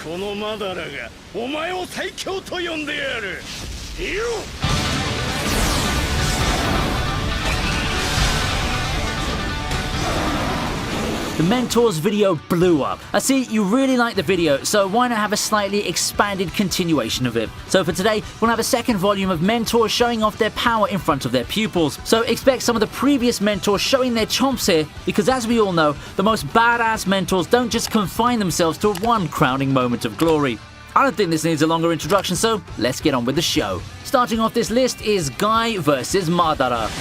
このマダラがお前を最強と呼んでやる。いいよ。 The Mentors video blew up. I see you really like the video, so why not have a slightly expanded continuation of it? So for today, we'll have a second volume of Mentors showing off their power in front of their pupils. So expect some of the previous Mentors showing their chomps here, because as we all know, the most badass Mentors don't just confine themselves to one crowning moment of glory. I don't think this needs a longer introduction, so let's get on with the show. Starting off this list is Guy versus Madara.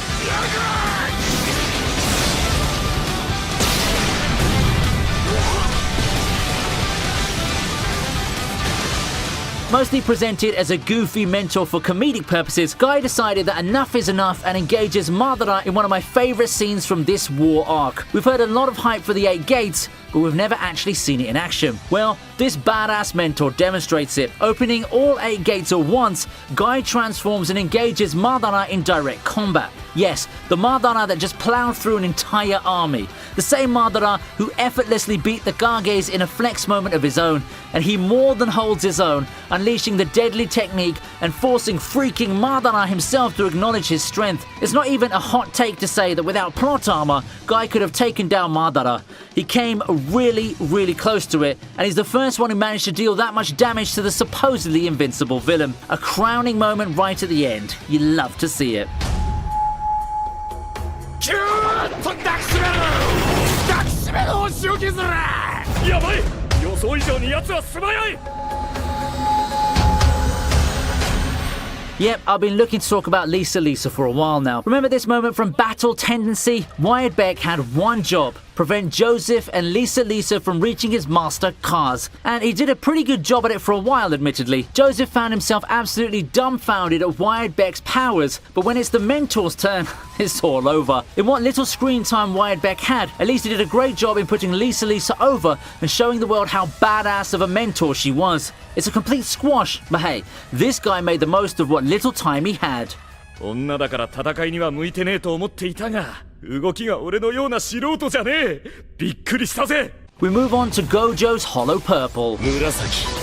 Mostly presented as a goofy mentor for comedic purposes, Guy decided that enough is enough and engages Madara in one of my favourite scenes from this war arc. We've heard a lot of hype for the 8 gates, but we've never actually seen it in action. Well, this badass mentor demonstrates it. Opening all 8 gates at once, Guy transforms and engages Madara in direct combat. Yes, the Madara that just plowed through an entire army. The same Madara who effortlessly beat the Kages in a flex moment of his own, and he more than holds his own, unleashing the deadly technique and forcing freaking Madara himself to acknowledge his strength. It's not even a hot take to say that without plot armor, Guy could have taken down Madara. He came really close to it, and he's the first one who managed to deal that much damage to the supposedly invincible villain. A crowning moment right at the end. You love to see it. Yep, I've been looking to talk about Lisa for a while now. Remember this moment from Battle Tendency? Wyatt Beck had one job: prevent Joseph and Lisa from reaching his master Kaz. And he did a pretty good job at it for a while, admittedly. Joseph found himself absolutely dumbfounded at Wyatt Beck's powers, but when it's the mentor's turn, it's all over. In what little screen time Wyatt Beck had, at least he did a great job in putting Lisa over and showing the world how badass of a mentor she was. It's a complete squash, but hey, this guy made the most of what little time he had. 女だから戦いには向いてねえと思っていたが、動きが俺のような素人じゃねえ。びっくりしたぜ。 We move on to Gojo's Hollow Purple. 紫。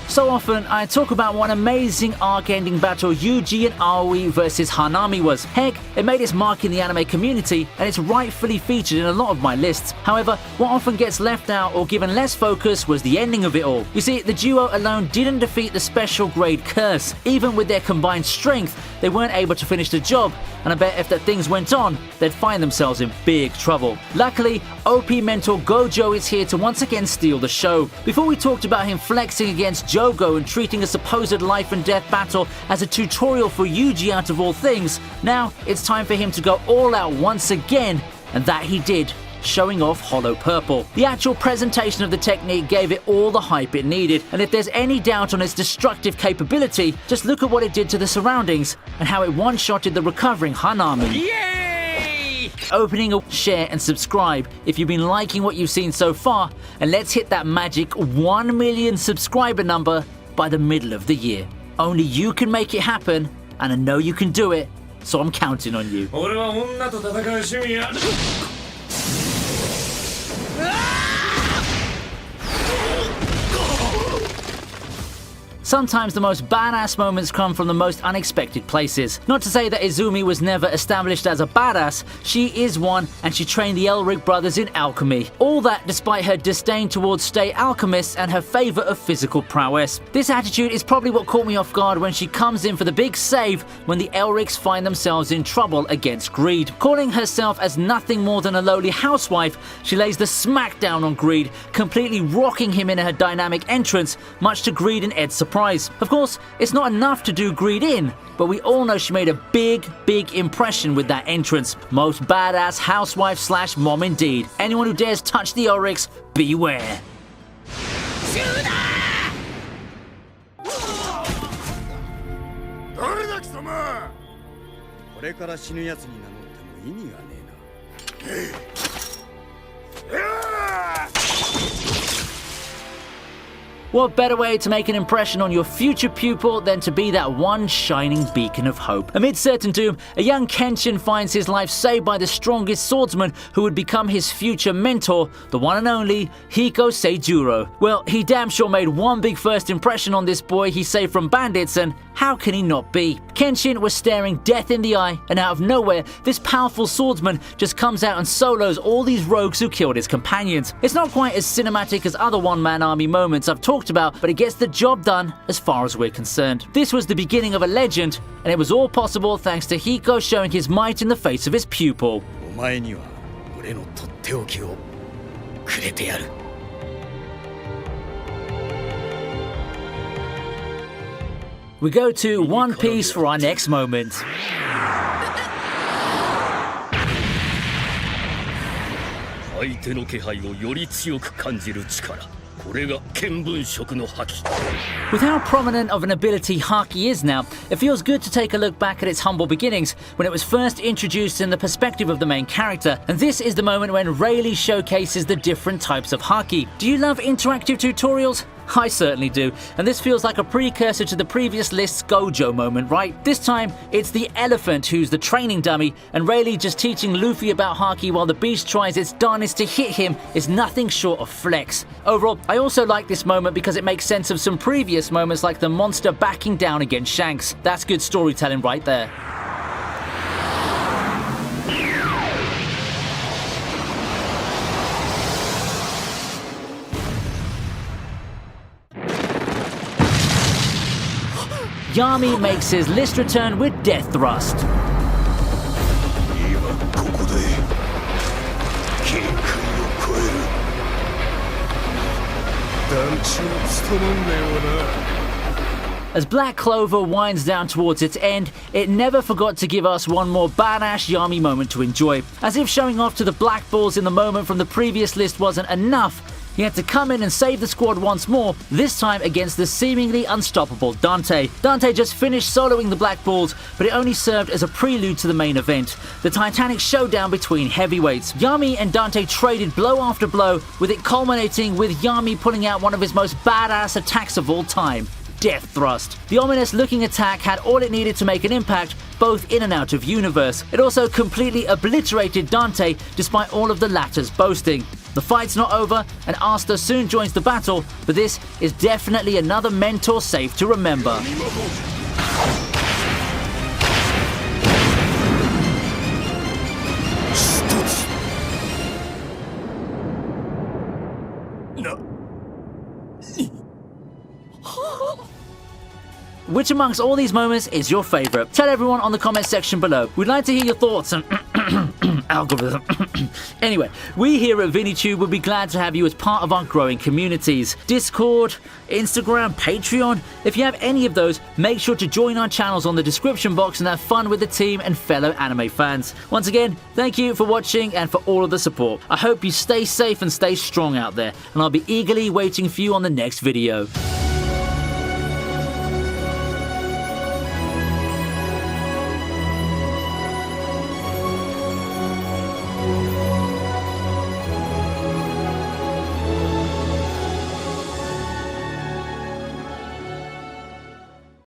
So often, I talk about what an amazing arc-ending battle Yuji and Aoi versus Hanami was. Heck, it made its mark in the anime community, and it's rightfully featured in a lot of my lists. However, what often gets left out or given less focus was the ending of it all. You see, the duo alone didn't defeat the special grade curse. Even with their combined strength, they weren't able to finish the job, and I bet if that things went on, they'd find themselves in big trouble. Luckily, OP mentor Gojo is here to once again steal the show. Before we talked about him flexing against Jogo and treating a supposed life and death battle as a tutorial for Yuji out of all things, now it's time for him to go all out once again, and that he did, showing off Hollow Purple. The actual presentation of the technique gave it all the hype it needed, and if there's any doubt on its destructive capability, just look at what it did to the surroundings and how it one-shotted the recovering Hanami. Yay! Opening a share and subscribe if you've been liking what you've seen so far, and let's hit that magic 1 million subscriber number by the middle of the year. Only you can make it happen, and I know you can do it, so I'm counting on you. 俺は女と戦う趣味や。 Sometimes the most badass moments come from the most unexpected places. Not to say that Izumi was never established as a badass, she is one, and she trained the Elric brothers in alchemy. All that despite her disdain towards state alchemists and her favour of physical prowess. This attitude is probably what caught me off guard when she comes in for the big save when the Elrics find themselves in trouble against Greed. Calling herself as nothing more than a lowly housewife, she lays the smackdown on Greed, completely rocking him in her dynamic entrance, much to Greed and Ed's surprise. Of course, it's not enough to do Greed in, but we all know she made a big impression with that entrance. Most badass housewife slash mom indeed. Anyone who dares touch the Elrics, beware. 誰だ貴様。これから死ぬやつに名乗っても意味がねえな。What better way to make an impression on your future pupil than to be that one shining beacon of hope? Amid certain doom, a young Kenshin finds his life saved by the strongest swordsman who would become his future mentor, the one and only Hiko Seijuro. Well, he damn sure made one big first impression on this boy he saved from bandits, and how can he not be? Kenshin was staring death in the eye, and out of nowhere, this powerful swordsman just comes out and solos all these rogues who killed his companions. It's not quite as cinematic as other one-man army moments I've talked about, but it gets the job done as far as we're concerned. This was the beginning of a legend, and it was all possible thanks to Hiko showing his might in the face of his pupil. お前には俺のとっておきをくれてやる。We go to One Piece for our next moment. 相手の気配をより強く感じる力。これが見聞色の覇気。 With how prominent of an ability Haki is now, it feels good to take a look back at its humble beginnings when it was first introduced in the perspective of the main character, and this is the moment when Rayleigh showcases the different types of Haki. Do you love interactive tutorials? I certainly do, and this feels like a precursor to the previous list's Gojo moment, right? This time, it's the elephant who's the training dummy, and Rayleigh just teaching Luffy about Haki while the beast tries its darnest to hit him is nothing short of flex. Overall, I also like this moment because it makes sense of some previous moments like the monster backing down against Shanks. That's good storytelling right there. Yami makes his list return with Death Thrust. 今ここで限界を超える。団地を務まんねえわな。 As Black Clover winds down towards its end, it never forgot to give us one more badass Yami moment to enjoy. As if showing off to the Black Balls in the moment from the previous list wasn't enough, he had to come in and save the squad once more, this time against the seemingly unstoppable Dante. Dante just finished soloing the Black Balls, but it only served as a prelude to the main event, the titanic showdown between heavyweights. Yami and Dante traded blow after blow, with it culminating with Yami pulling out one of his most badass attacks of all time. Death Thrust. The ominous looking attack had all it needed to make an impact, both in and out of universe. It also completely obliterated Dante despite all of the latter's boasting. The fight's not over, and Asta soon joins the battle, but this is definitely another mentor safe to remember. Which amongst all these moments is your favourite? Tell everyone on the comment section below. We'd like to hear your thoughts on algorithm. Anyway, we here at ViniiTube would be glad to have you as part of our growing communities. Discord, Instagram, Patreon. If you have any of those, make sure to join our channels on the description box and have fun with the team and fellow anime fans. Once again, thank you for watching and for all of the support. I hope you stay safe and stay strong out there, and I'll be eagerly waiting for you on the next video.